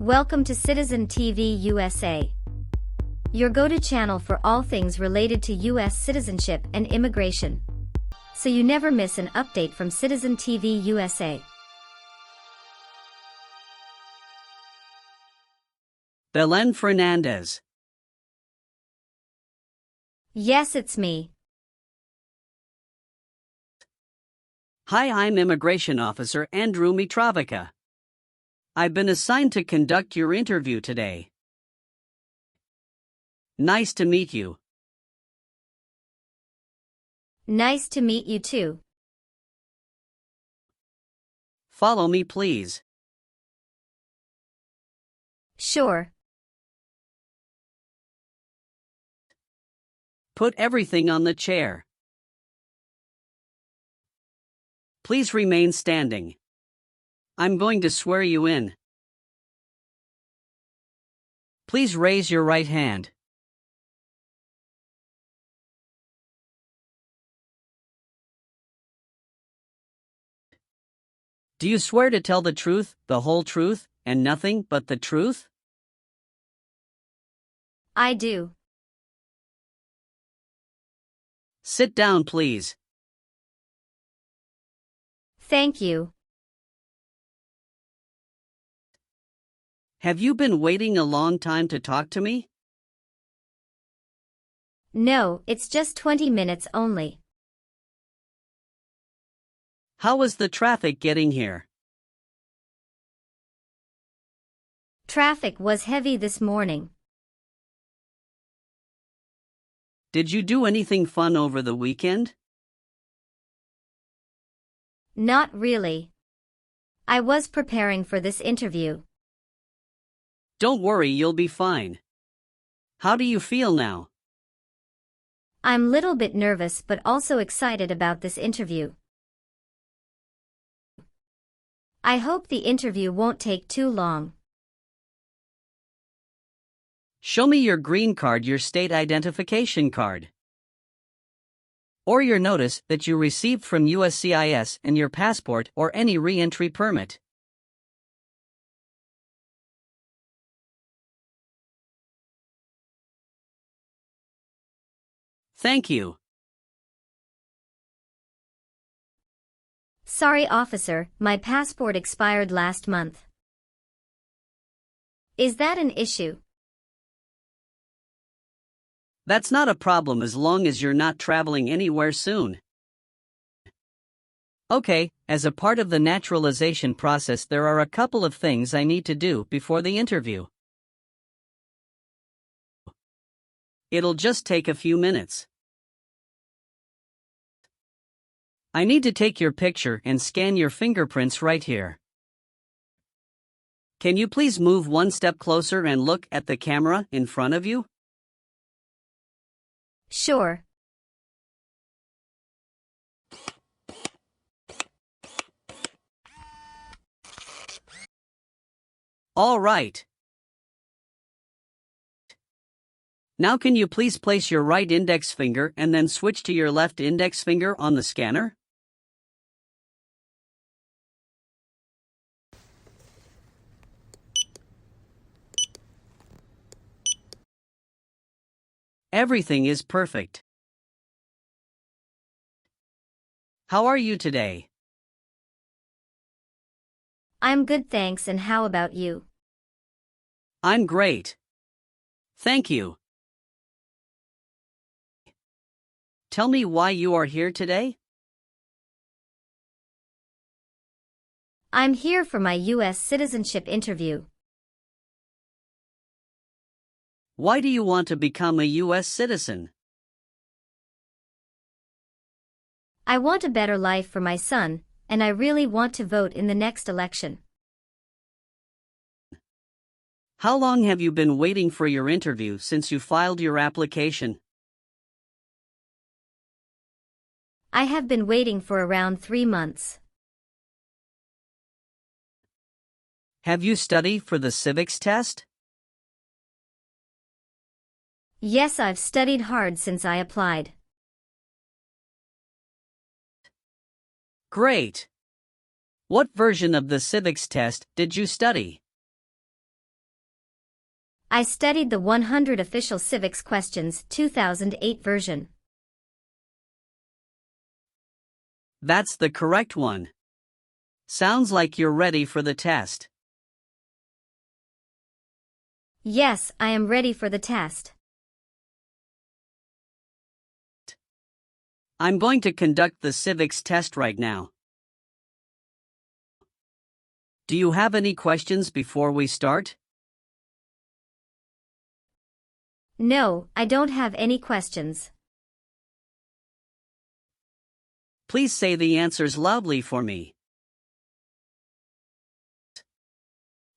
Welcome to Citizen TV USA, your go-to channel for all things related to US citizenship and immigration, so you never miss an update from Citizen TV USA. Belen Fernandez. Yes, it's me. Hi, I'm Immigration Officer Andrew Mitrovica. I've been assigned to conduct your interview today. Nice to meet you. Nice to meet you too. Follow me, please. Sure. Put everything on the chair. Please remain standing. I'm going to swear you in. Please raise your right hand. Do you swear to tell the truth, the whole truth, and nothing but the truth? I do. Sit down, please. Thank you. Have you been waiting a long time to talk to me? No, it's just 20 minutes only. How was the traffic getting here? Traffic was heavy this morning. Did you do anything fun over the weekend? Not really. I was preparing for this interview. Don't worry, you'll be fine. How do you feel now? I'm little bit nervous but also excited about this interview. I hope the interview won't take too long. Show me your green card, your state identification card, or your notice that you received from USCIS, and your passport or any re-entry permit. Thank you. Sorry, officer, my passport expired last month. Is that an issue? That's not a problem as long as you're not traveling anywhere soon. Okay, as a part of the naturalization process, there are a couple of things I need to do before the interview. It'll just take a few minutes. I need to take your picture and scan your fingerprints right here. Can you please move one step closer and look at the camera in front of you? Sure. All right. Now can you please place your right index finger and then switch to your left index finger on the scanner? Everything is perfect. How are you today? I'm good, thanks, and how about you? I'm great. Thank you. Tell me why you are here today? I'm here for my US citizenship interview. Why do you want to become a US citizen? I want a better life for my son, and I really want to vote in the next election. How long have you been waiting for your interview since you filed your application? I have been waiting for around 3 months. Have you studied for the civics test? Yes, I've studied hard since I applied. Great. What version of the civics test did you study? I studied the 100 Official Civics Questions 2008 version. That's the correct one. Sounds like you're ready for the test. Yes, I am ready for the test. I'm going to conduct the civics test right now. Do you have any questions before we start? No, I don't have any questions. Please say the answers loudly for me.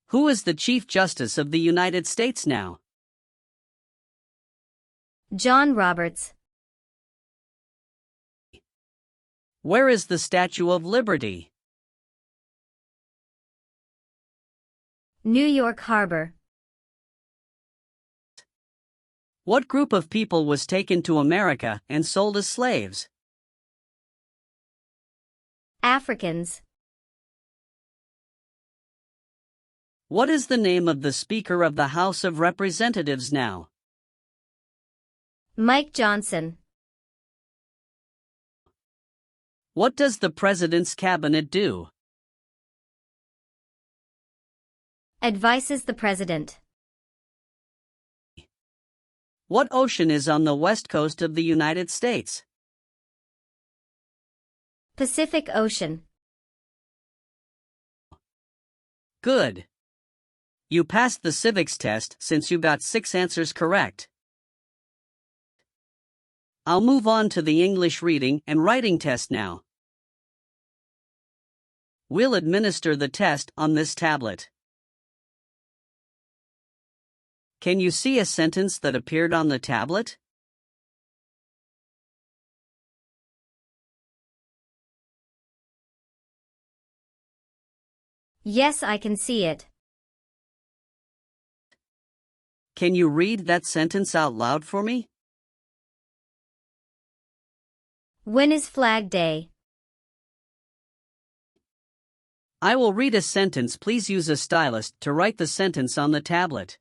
Who is the Chief Justice of the United States now? John Roberts. Where is the Statue of Liberty? New York Harbor. What group of people was taken to America and sold as slaves? Africans. What is the name of the Speaker of the House of Representatives now? Mike Johnson. What does the President's Cabinet do? Advises the President. What ocean is on the west coast of the United States? Pacific Ocean. Good. You passed the civics test since you got 6 answers correct. I'll move on to the English reading and writing test now. We'll administer the test on this tablet. Can you see a sentence that appeared on the tablet? Yes, I can see it. Can you read that sentence out loud for me? When is Flag Day? I will read a sentence. Please use a stylus to write the sentence on the tablet.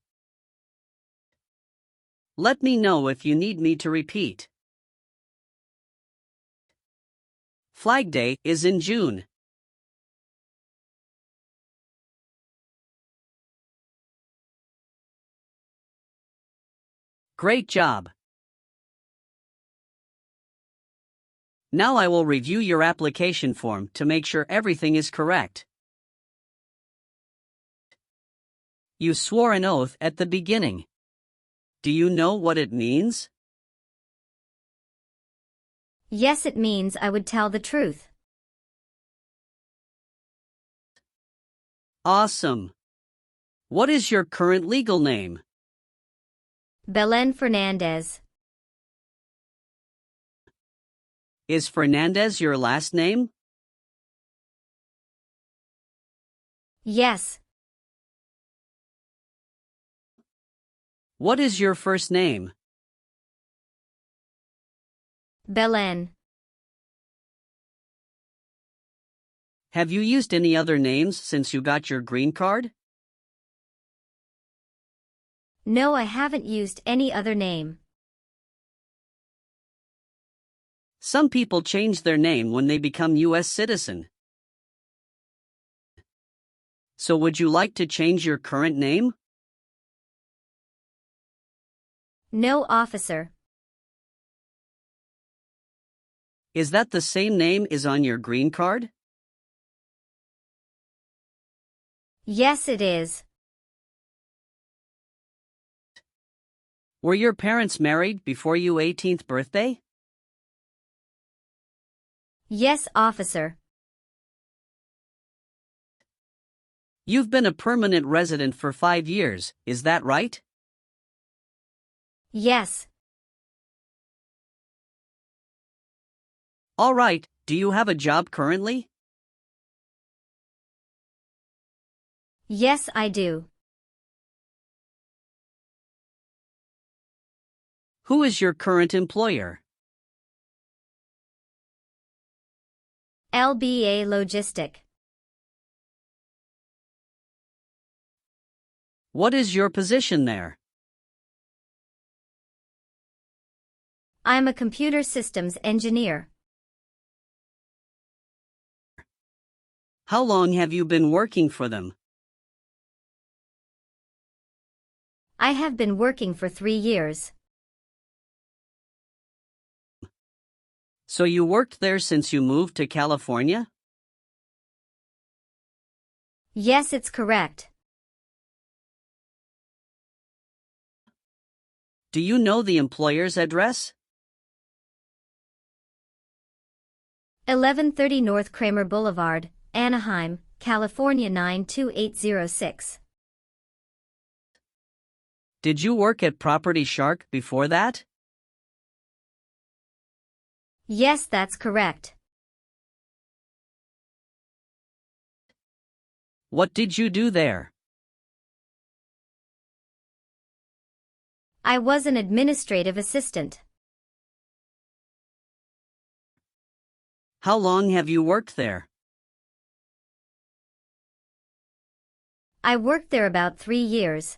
Let me know if you need me to repeat. Flag Day is in June. Great job. Now I will review your application form to make sure everything is correct. You swore an oath at the beginning. Do you know what it means? Yes, it means I would tell the truth. Awesome. What is your current legal name? Belen Fernandez. Is Fernandez your last name? Yes. What is your first name? Belen. Have you used any other names since you got your green card? No, I haven't used any other name. Some people change their name when they become US citizen. So would you like to change your current name? No, officer. Is that the same name as on your green card? Yes, it is. Were your parents married before your 18th birthday? Yes, officer. You've been a permanent resident for 5 years, is that right? Yes. All right, do you have a job currently? Yes, I do. Who is your current employer? LBA Logistic. What is your position there? I'm a computer systems engineer. How long have you been working for them? I have been working for 3 years. So you worked there since you moved to California? Yes, it's correct. Do you know the employer's address? 1130 North Kramer Boulevard, Anaheim, California 92806. Did you work at Property Shark before that? Yes, that's correct. What did you do there? I was an administrative assistant. How long have you worked there? I worked there about 3 years.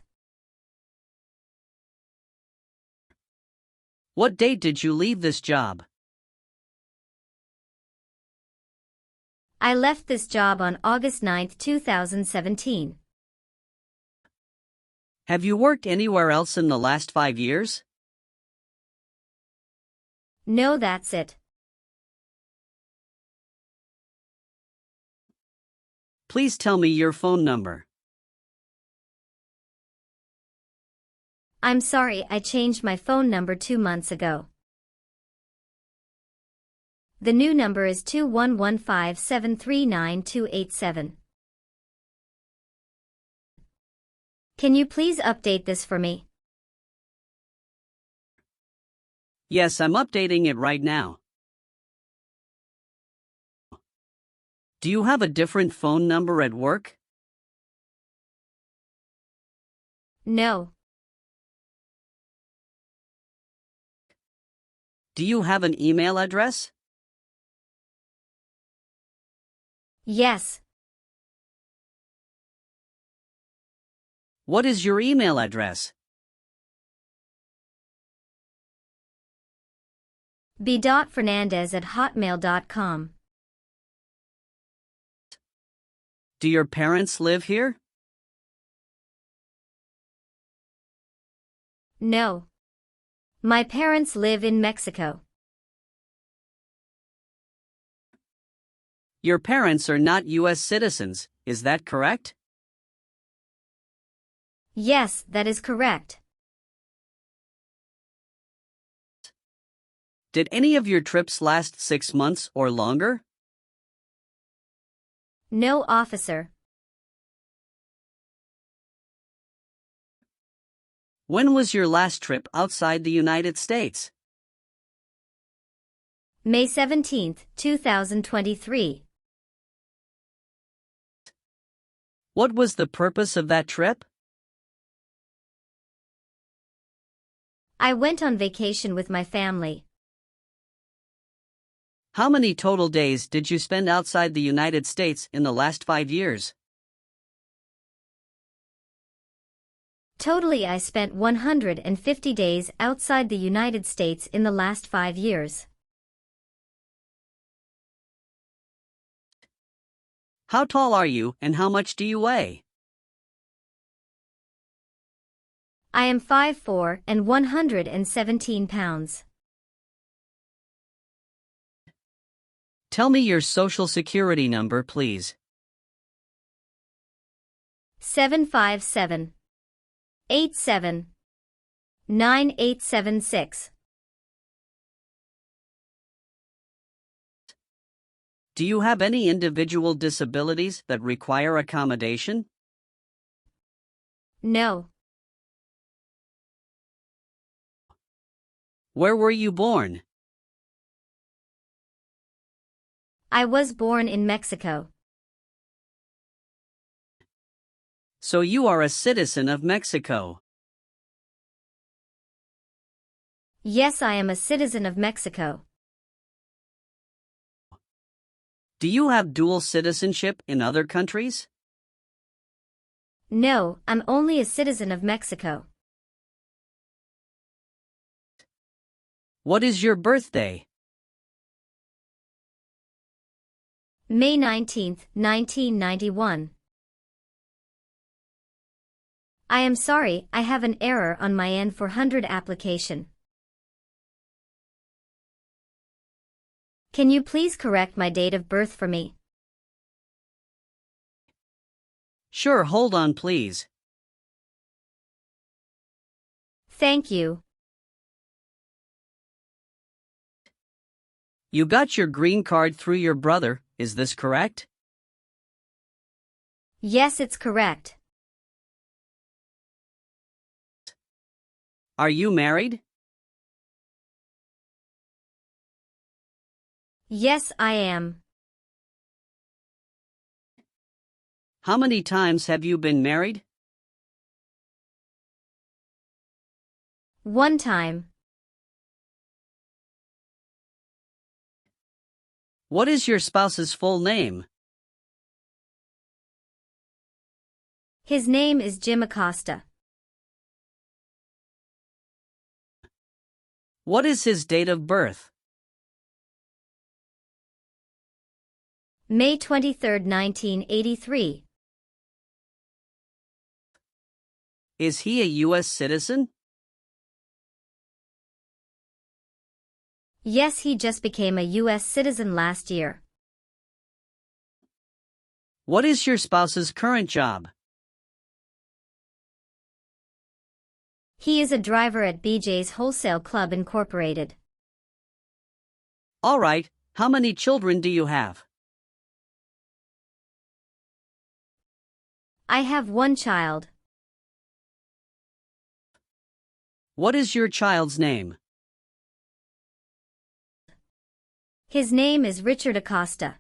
What date did you leave this job? I left this job on August 9, 2017. Have you worked anywhere else in the last 5 years? No, that's it. Please tell me your phone number. I'm sorry, I changed my phone number 2 months ago. The new number is 2115739287. Can you please update this for me? Yes, I'm updating it right now. Do you have a different phone number at work? No. Do you have an email address? Yes. What is your email address? b.fernandez@hotmail.com. Do your parents live here? No. My parents live in Mexico. Your parents are not US citizens, is that correct? Yes, that is correct. Did any of your trips last 6 months or longer? No, officer. When was your last trip outside the United States? May 17, 2023. What was the purpose of that trip? I went on vacation with my family. How many total days did you spend outside the United States in the last 5 years? Totally, I spent 150 days outside the United States in the last 5 years. How tall are you and how much do you weigh? I am 5'4" and 117 pounds. Tell me your social security number, please. 757-87-9876. Do you have any individual disabilities that require accommodation? No. Where were you born? I was born in Mexico. So you are a citizen of Mexico. Yes, I am a citizen of Mexico. Do you have dual citizenship in other countries? No, I'm only a citizen of Mexico. What is your birthday? May 19, 1991. I am sorry, I have an error on my N400 application. Can you please correct my date of birth for me? Sure, hold on please. Thank you. You got your green card through your brother, is this correct? Yes, it's correct. Are you married? Yes, I am. How many times have you been married? One time. What is your spouse's full name? His name is Jim Acosta. What is his date of birth? May 23, 1983. Is he a US citizen? Yes, he just became a US citizen last year. What is your spouse's current job? He is a driver at BJ's Wholesale Club Incorporated. All right, how many children do you have? I have one child. What is your child's name? His name is Richard Acosta.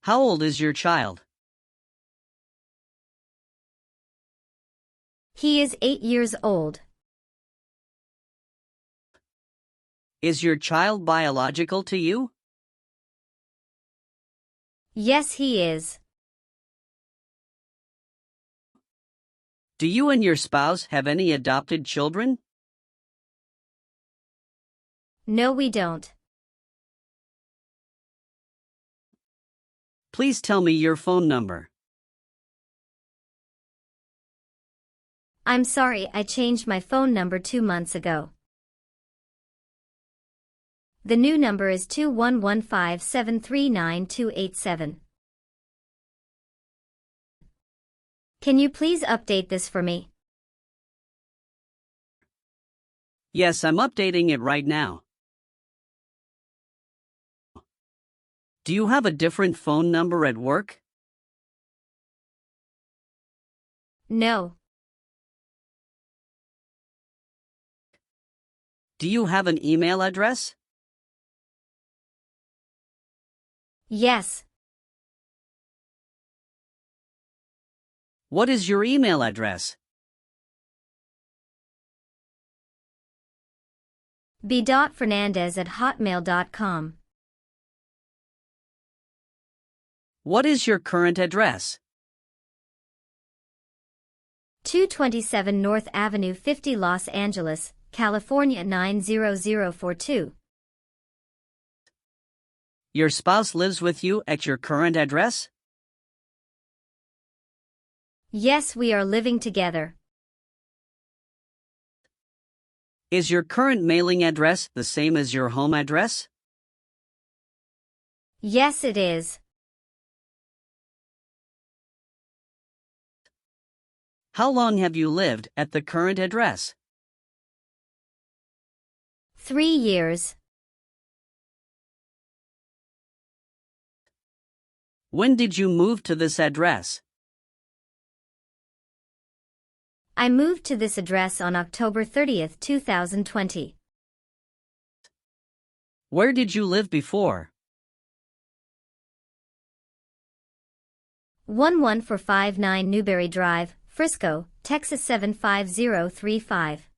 How old is your child? He is 8 years old. Is your child biological to you? Yes, he is. Do you and your spouse have any adopted children? No, we don't. Please tell me your phone number. I'm sorry, I changed my phone number 2 months ago. The new number is 2115739287. Can you please update this for me? Yes, I'm updating it right now. Do you have a different phone number at work? No. Do you have an email address? Yes. What is your email address? b.fernandez@hotmail.com. What is your current address? 227 North Avenue 50, Los Angeles, California 90042. Your spouse lives with you at your current address? Yes, we are living together. Is your current mailing address the same as your home address? Yes, it is. How long have you lived at the current address? 3 years. When did you move to this address? I moved to this address on October 30, 2020. Where did you live before? 11459 Newberry Drive, Frisco, Texas 75035.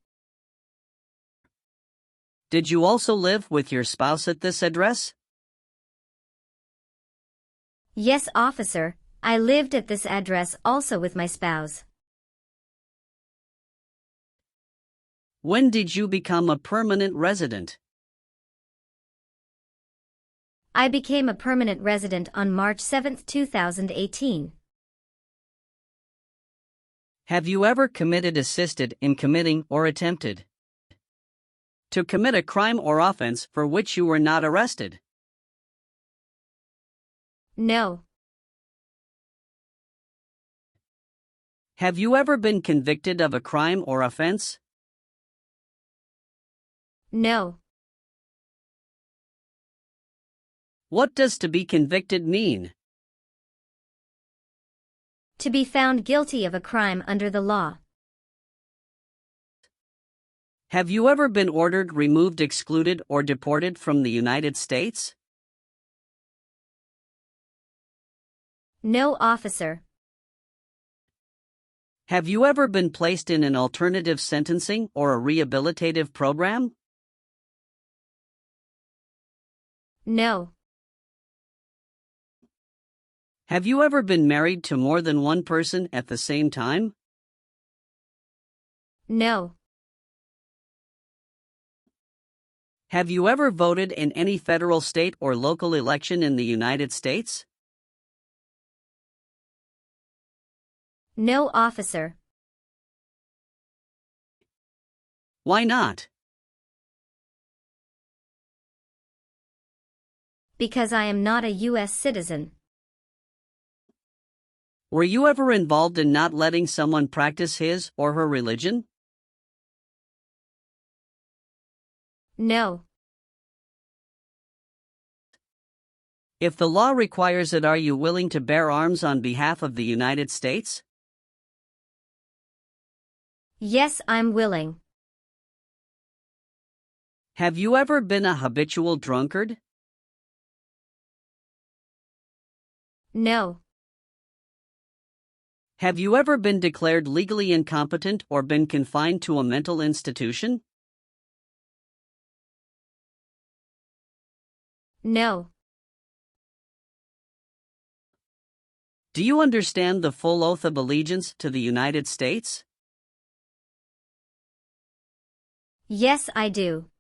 Did you also live with your spouse at this address? Yes, officer, I lived at this address also with my spouse. When did you become a permanent resident? I became a permanent resident on March 7, 2018. Have you ever committed, assisted in committing, or attempted to commit a crime or offense for which you were not arrested? No. Have you ever been convicted of a crime or offense? No. What does to be convicted mean? To be found guilty of a crime under the law. Have you ever been ordered, removed, excluded, or deported from the United States? No, officer. Have you ever been placed in an alternative sentencing or a rehabilitative program? No. Have you ever been married to more than one person at the same time? No. Have you ever voted in any federal, state, or local election in the United States? No, officer. Why not? Because I am not a U.S. citizen. Were you ever involved in not letting someone practice his or her religion? No. If the law requires it, are you willing to bear arms on behalf of the United States? Yes, I'm willing. Have you ever been a habitual drunkard? No. Have you ever been declared legally incompetent or been confined to a mental institution? No. Do you understand the full oath of allegiance to the United States? Yes, I do.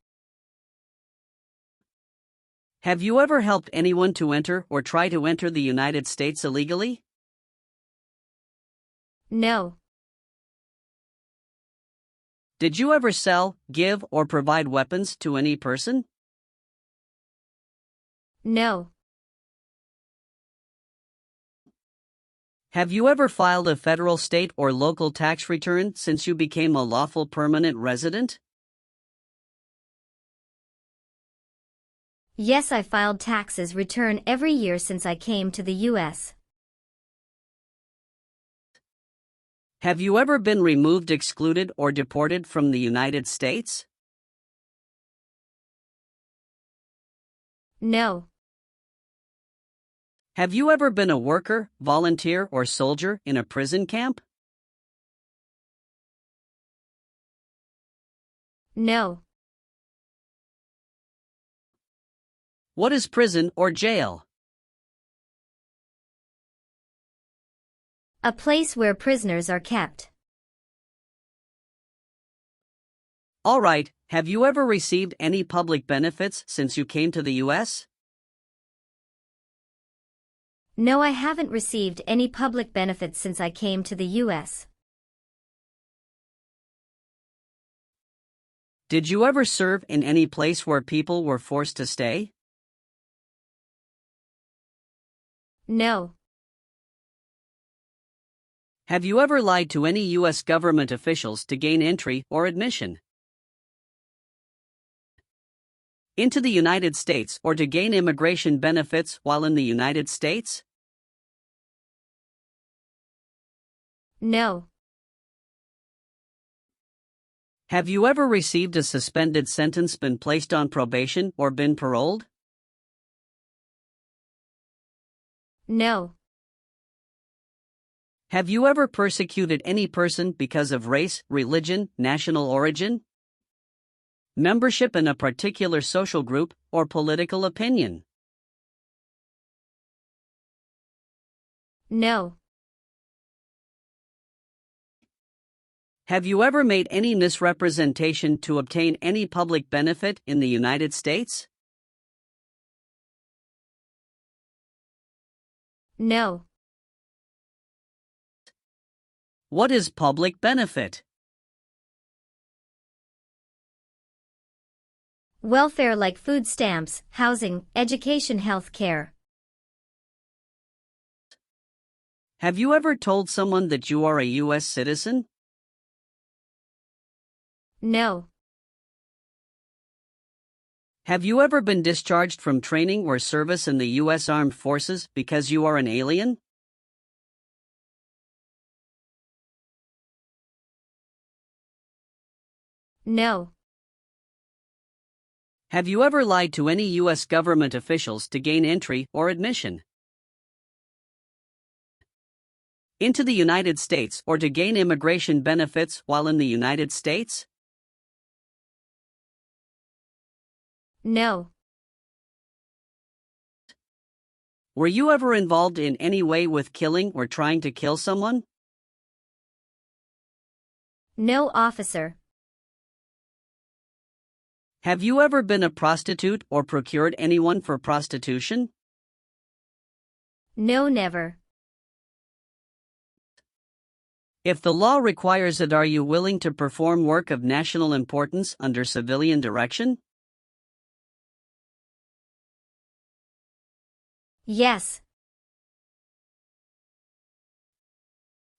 Have you ever helped anyone to enter or try to enter the United States illegally? No. Did you ever sell, give, or provide weapons to any person? No. Have you ever filed a federal, state, or local tax return since you became a lawful permanent resident? Yes, I filed taxes return every year since I came to the U.S. Have you ever been removed, excluded, or deported from the United States? No. Have you ever been a worker, volunteer, or soldier in a prison camp? No. What is prison or jail? A place where prisoners are kept. All right, have you ever received any public benefits since you came to the U.S.? No, I haven't received any public benefits since I came to the U.S. Did you ever serve in any place where people were forced to stay? No. Have you ever lied to any U.S. government officials to gain entry or admission into the United States or to gain immigration benefits while in the United States? No. Have you ever received a suspended sentence, been placed on probation, or been paroled? No. Have you ever persecuted any person because of race, religion, national origin, membership in a particular social group, or political opinion? No. Have you ever made any misrepresentation to obtain any public benefit in the United States? No. What is public benefit? Welfare like food stamps, housing, education, health care. Have you ever told someone that you are a U.S. citizen? No. Have you ever been discharged from training or service in the U.S. Armed Forces because you are an alien? No. Have you ever lied to any U.S. government officials to gain entry or admission into the United States or to gain immigration benefits while in the United States? No. Were you ever involved in any way with killing or trying to kill someone? No, officer. Have you ever been a prostitute or procured anyone for prostitution? No, never. If the law requires it, are you willing to perform work of national importance under civilian direction? Yes.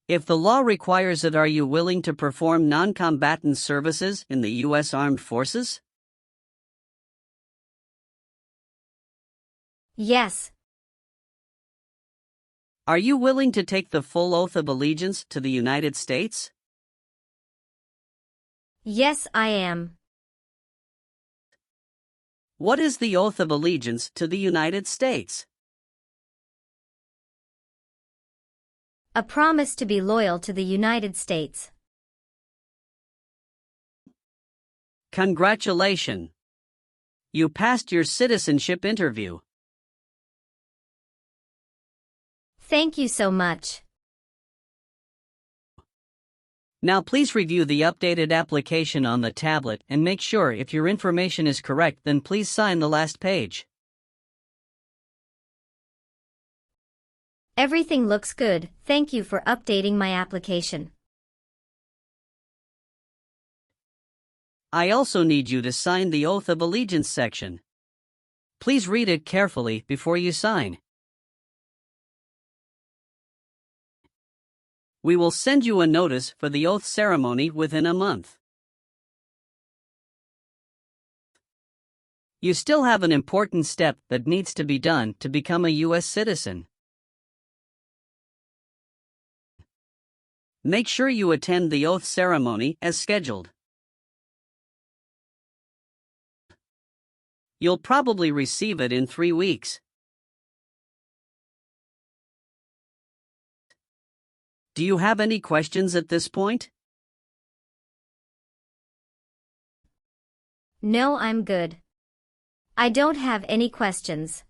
If the law requires it, are you willing to perform non-combatant services in the U.S. Armed Forces? Yes. Are you willing to take the full oath of allegiance to the United States? Yes, I am. What is the oath of allegiance to the United States? A promise to be loyal to the United States. Congratulations! You passed your citizenship interview. Thank you so much. Now please review the updated application on the tablet and make sure if your information is correct, then please sign the last page. Everything looks good. Thank you for updating my application. I also need you to sign the Oath of Allegiance section. Please read it carefully before you sign. We will send you a notice for the oath ceremony within a month. You still have an important step that needs to be done to become a U.S. citizen. Make sure you attend the oath ceremony as scheduled. You'll probably receive it in 3 weeks. Do you have any questions at this point? No, I'm good. I don't have any questions.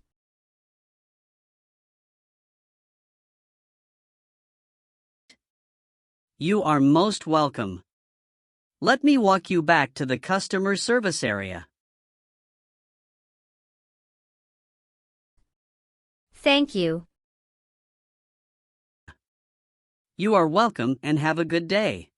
You are most welcome. Let me walk you back to the customer service area. Thank you. You are welcome and have a good day.